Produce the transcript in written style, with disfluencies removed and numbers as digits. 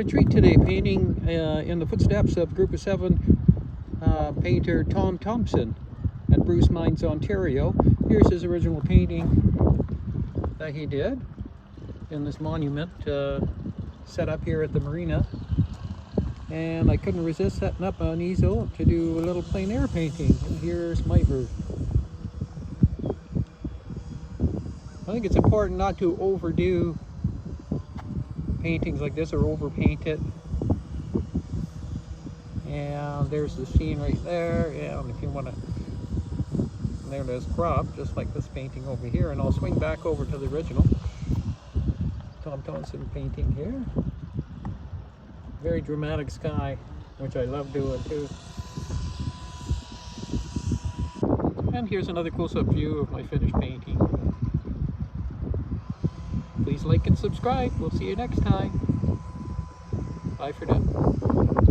a treat today, painting in the footsteps of Group of 7 painter Tom Thomson at Bruce Mines, Ontario. Here's his original painting that he did in this monument set up here at the marina. And I couldn't resist setting up an easel to do a little plein air painting. And here's my version. I think it's important not to overdo paintings like this or overpaint it. And there's the scene right there. And if you want to, there it is cropped, just like this painting over here. And I'll swing back over to the original Tom Thomson painting here. Very dramatic sky, which I love doing too. And here's another close-up view of my finished painting. Please like and subscribe. We'll see you next time. Bye for now.